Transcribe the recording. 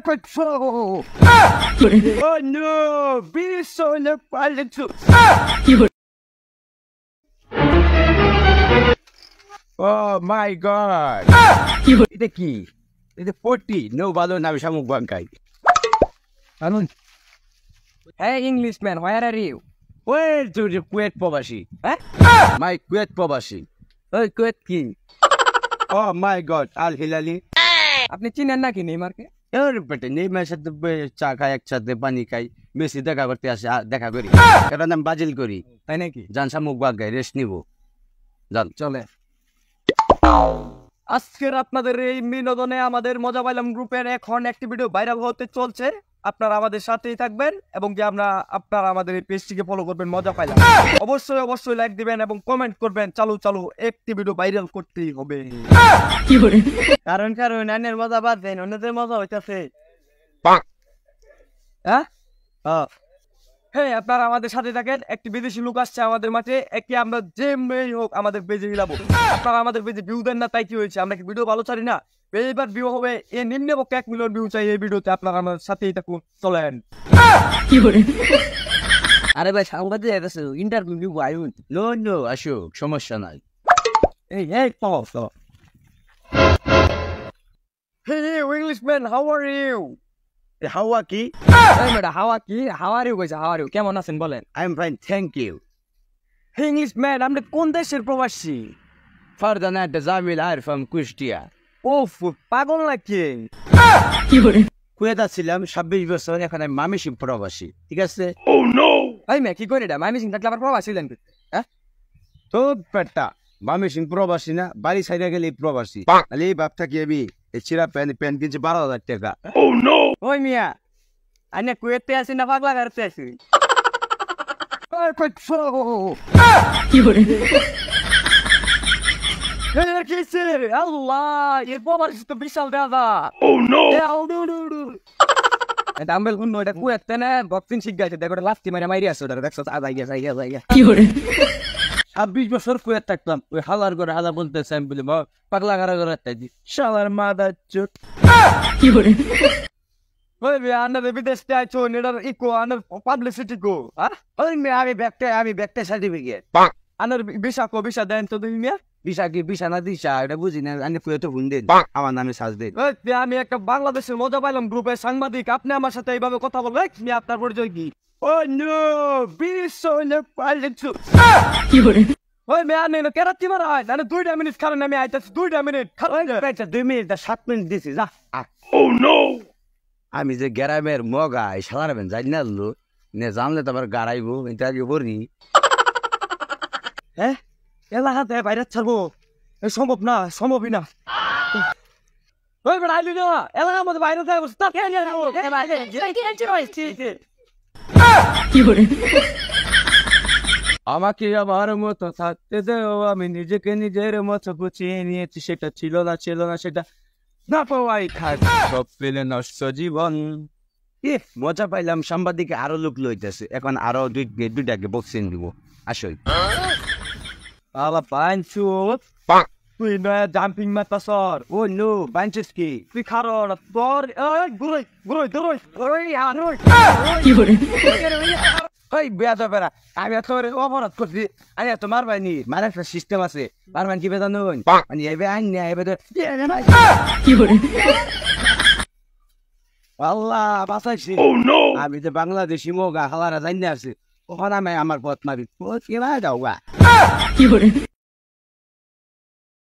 Patrol! Oh no! Be so in the pilot too! Oh my god! এটা কি? এটা 40 no ভালো না শামুক বাঙ্কাই। আনুন। Hey Englishman, where are you? Where to the Kuwait প্রবাসী? হ্যাঁ? My Kuwait প্রবাসী। ওই কুয়েত কি? Oh my god, Al Hilali. আপনি চিনেন নাকি নেইমারকে? এর বেটে নেইমারের সাথে চা খাই একসাথে পানি খাই মেসি দেখা করতে আসে দেখা করি এর নাম বাজিল করি তাই নাকি? জান শামুক বাঙ্কাই রেস্ট নিব জান চলে। আজকের আপনাদের এই বিনোদনে আমাদের মজা পাইলাম গ্রুপের এখন একটি ভিডিও ভাইরাল হতে চলছে। আপনারা আমাদের সাথেই থাকবেন এবং যে আপনারা আমাদের এই পেজটিকে ফলো করবেন মজা পাইলাম। অবশ্যই লাইক দিবেন এবং কমেন্ট করবেন চালু একটি ভিডিও ভাইরাল করতেই হবে। কারণ আইনের মজা বাদ দেন অন্যদের মজা হইতাছে। হ্যাঁ হ্যাঁ আপনারা আমাদের সাথে থাকেন। একটি বিদেশি লোক আসছে আমাদের মাঠে, একটি আমরা যে মেয়ে হোক আমাদের পেজে মিলাবো। আপনারা আমাদের পেজে ভিউ দেন না তাই কি হয়েছে? আমরা কি ভিডিও ভালো ছাড়ি না? এইবার ভিউ হবে এ নিম্নপক্ষে 1 মিলিয়ন ভিউ চাই এই ভিডিওতে। আপনারা আমার সাথেই থাকুন, চলেন। আরে ভাই সাংবাদিক আছে ইন্টারভিউ নিব আইউন নো আসো সমস্যা নাই। এই pause Hey Englishman, how are you? হাওয়া কি? এই মেডা হাওয়া কি? How are you কইছে? How are you? কেমন আছেন বলেন? I am fine, thank you. Hey Englishman, আপনি কোন দেশের প্রবাসী? فرضا انت زعيم عارف ام কুষ্টিয়া। ওফ পাগল নাকি? কুয়েত ছিলাম 26 বছর, এখন আমি মামিসিং প্রবাসী, ঠিক আছে? এই মে কি করে এটা? মাইমিসিং থাকলে আবার প্রবাসী দেন? হ্যাঁ তো পেটা মামিসিং প্রবাসী না, বাড়ি সাইডে গেলে প্রবাসী। আলে বাপ থাকি আমি এই চিরা প্যান কিনছি 12,000 টাকা। ওই মিয়া আইনে কুয়েতে আছি না পাগলা করতে আছি? আল্লাহ এর প্রবাসী তো বিশাল দাদা। ডাম্বেল গুণ এটা কুয়েতে না বক্সিং শিখাইছে, দেখো লাস্তি মারি আসছে ওটা দেখছো আদাই গেছে 26 বছর কুয়েত থাকলাম, ওই হালার করে হালা বলতেছে আমি বলি পাগলা করে তাই শালার মাদা চোট। ওই মিয়া আন্নাদের বিদেশ আইছো এটার ইকো আন্নার পাবলিসিটি কো। হ্যাঁ ওই আমি ব্যাগটা সার্টিফিকেট আন্নার ভিসা দেন তো তুমি মিয়া। ভিসা না দিশা এটা বুঝি না, আমি কুয়েতে ফোন দেন আমার নামে সাজ দেন। আমি একটা বাংলাদেশের মজা পাইলাম গ্রুপের সাংবাদিক, আপনি আমার সাথে এইভাবে কথা বলবেন? মিয়া আপনার পরিচয় কি? Oh no! Be so in the pilot too! ওই মিয়া নেই কেরাতি মারা হয় না 2 মিনিট কারণ আমি আইতাছি 2 মিনিট 2 মিনিট 7 মিনিট দিছি যা। Oh no! আমি যে গ্রামের মগাই সালারবেন জানি না লো নে জানলে তো আবার গাড়াইবো এটা আগে বলি। হ্যাঁ এলাকাতে বাইরে ছাড়বো সম্ভবই না। ওই বেড়া আইলি না এলাকার মধ্যে বাইরে যাবো আমাকে আমার মতো থাকতে দেও, আমি নিজেকে নিজের মতো গুছিয়ে নিয়েছি, সেটা ছিল না সেটা না পাওয়াই খাট সব পেলে নষ্ট জীবন। মজা পাইলাম, সাংবাদিকে আরো লোক লইতেছে, এখন আরো দুইটাকে বক্সিং দিব আসই। আলা পাঁচু তুই নয়া জাম্পিং মাতা সর। ও নো পাঞ্চেস কি তুই খারো না তোর গুরুই ওই বেয়াদ বেড়া আমি তোর অপরাধ করছি, আমি এত মারবাইনি, মার একটা সিস্টেম আছে, মারবান কি বেদা নুন মানে এবে আইন না এবে আল্লাহ বাঁচাইছি। আমি যে বাংলাদেশি মোগা হালারা জানি আছে, ওখানে আমি আমার পথ মারি কি ভাই দাও।